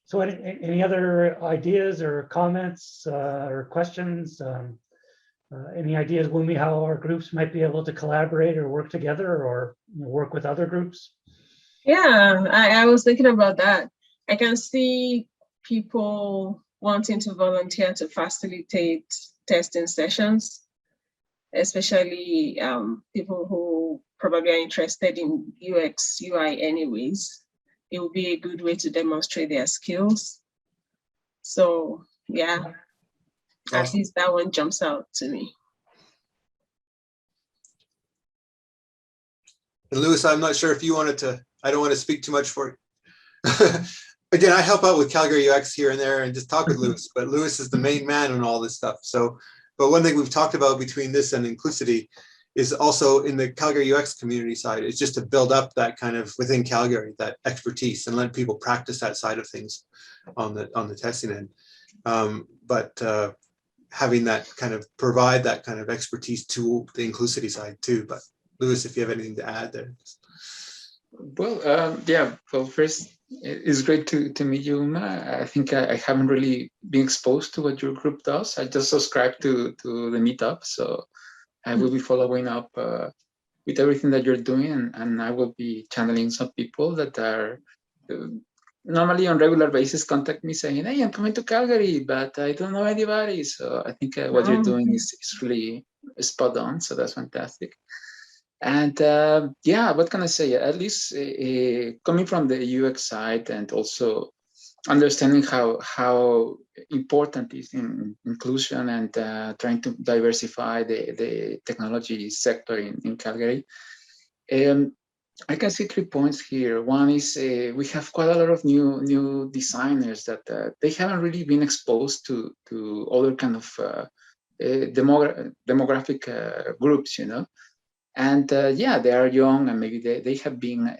So any other ideas or comments or questions? Any ideas, Wumi, how our groups might be able to collaborate or work together or work with other groups? Yeah, I was thinking about that. I can see people wanting to volunteer to facilitate testing sessions, especially people who probably are interested in UX, UI anyways. It would be a good way to demonstrate their skills. So yeah, Awesome. At least that one jumps out to me. And Lewis, I'm not sure if you wanted to, I don't want to speak too much for you. Again, I help out with Calgary UX here and there and just talk with Lewis, but Lewis is the main man on all this stuff. So, but one thing we've talked about between this and Inclucity is also in the Calgary UX community side, is just to build up that kind of within Calgary, that expertise and let people practice that side of things on the testing end. But having that kind of provide that kind of expertise to the Inclucity side too. But Lewis, if you have anything to add there. Well, yeah, well, first, it's great to meet you, Uma. I think I haven't really been exposed to what your group does. I just subscribed to the meetup, so I will be following up with everything that you're doing, and I will be channeling some people that are normally on regular basis contact me saying, hey, I'm coming to Calgary, but I don't know anybody. So I think what you're doing is really spot on, so that's fantastic. And yeah, what can I say? At least coming from the UX side and also understanding how important is in inclusion and trying to diversify the technology sector in Calgary. I can see 3 points here. One is we have quite a lot of new designers that they haven't really been exposed to other kind of demographic groups, you know. And yeah, they are young and maybe they have been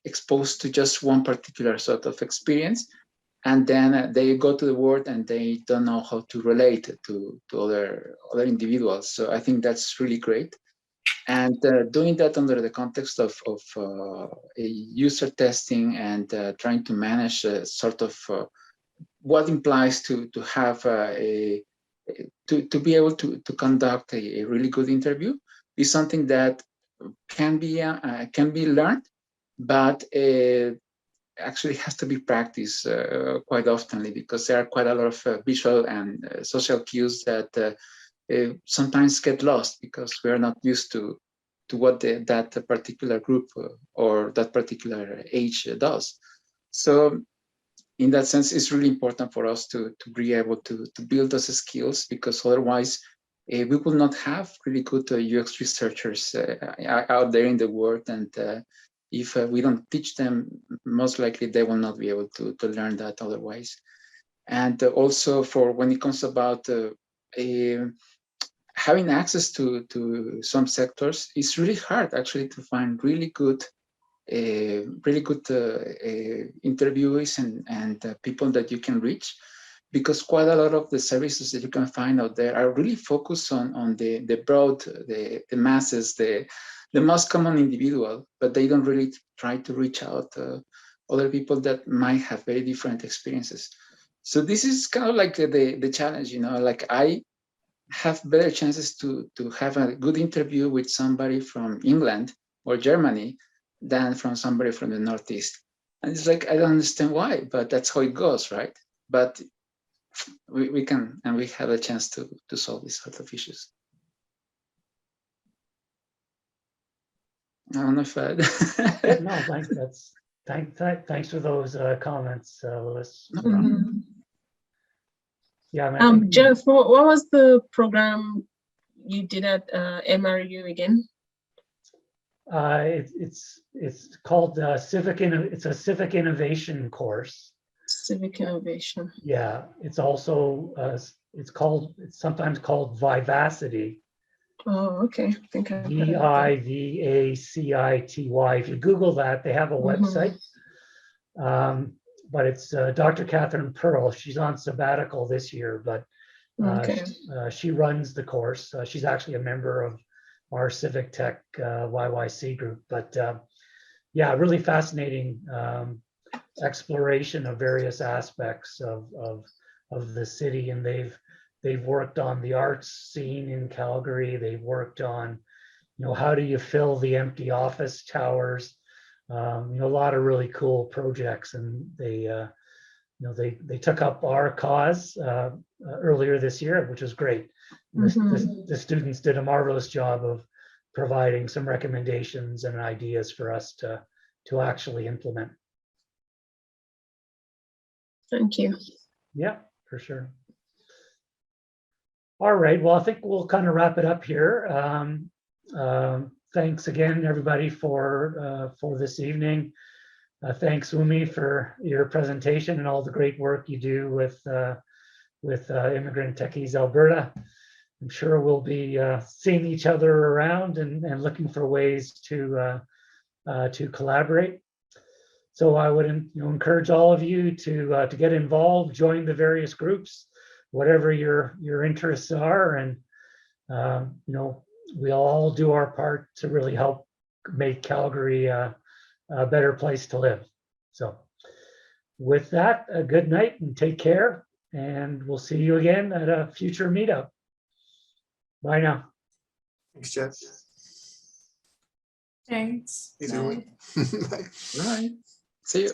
exposed to just one particular sort of experience. And then they go to the world and they don't know how to relate to other individuals. So I think that's really great. And doing that under the context of a user testing and trying to manage sort of what implies to have to be able to conduct a really good interview is something that can be learned, but actually has to be practiced quite oftenly, because there are quite a lot of visual and social cues that sometimes get lost because we are not used to what that particular group or that particular age does. So in that sense, it's really important for us to be able to build those skills, because otherwise we will not have really good UX researchers out there in the world. And if we don't teach them, most likely they will not be able to learn that otherwise. And also for when it comes about having access to some sectors, it's really hard actually to find really good interviewees and people that you can reach, because quite a lot of the services that you can find out there are really focused on the broad, the masses, the most common individual, but they don't really try to reach out other people that might have very different experiences. So this is kind of like the challenge, you know, like I have better chances to have a good interview with somebody from England or Germany than from somebody from the Northeast. And it's like, I don't understand why, but that's how it goes, right? But we can, and we have a chance to solve these sort of issues. I don't know if No, thanks for those comments, Lewis. Yeah, Jeff, what was the program you did at MRU again? It's called it's a civic innovation course. Civic innovation. Yeah, it's also it's sometimes called Vivacity. Oh, okay. I think I VIVACITY. If you Google that, they have a website. But it's Dr. Catherine Pearl. She's on sabbatical this year, but she runs the course. She's actually a member of our CivicTech YYC group. But yeah, really fascinating exploration of various aspects of the city, and they've worked on the arts scene in Calgary. They've worked on, how do you fill the empty office towers? A lot of really cool projects, and they took up our cause earlier this year, which was great. The students did a marvelous job of providing some recommendations and ideas for us to actually implement. Thank you. Yeah, for sure. All right, well, I think we'll kind of wrap it up here. Thanks again, everybody, for this evening. Thanks, Umi, for your presentation and all the great work you do with Immigrant Techies Alberta. I'm sure we'll be seeing each other around and looking for ways to collaborate. So I would encourage all of you to get involved, join the various groups, whatever your interests are, and we'll all do our part to really help make Calgary a better place to live. So with that, a good night and take care, and we'll see you again at a future meetup. Bye now. Thanks, Jeff. Thanks. Thanks, everyone. Bye. Right. See you.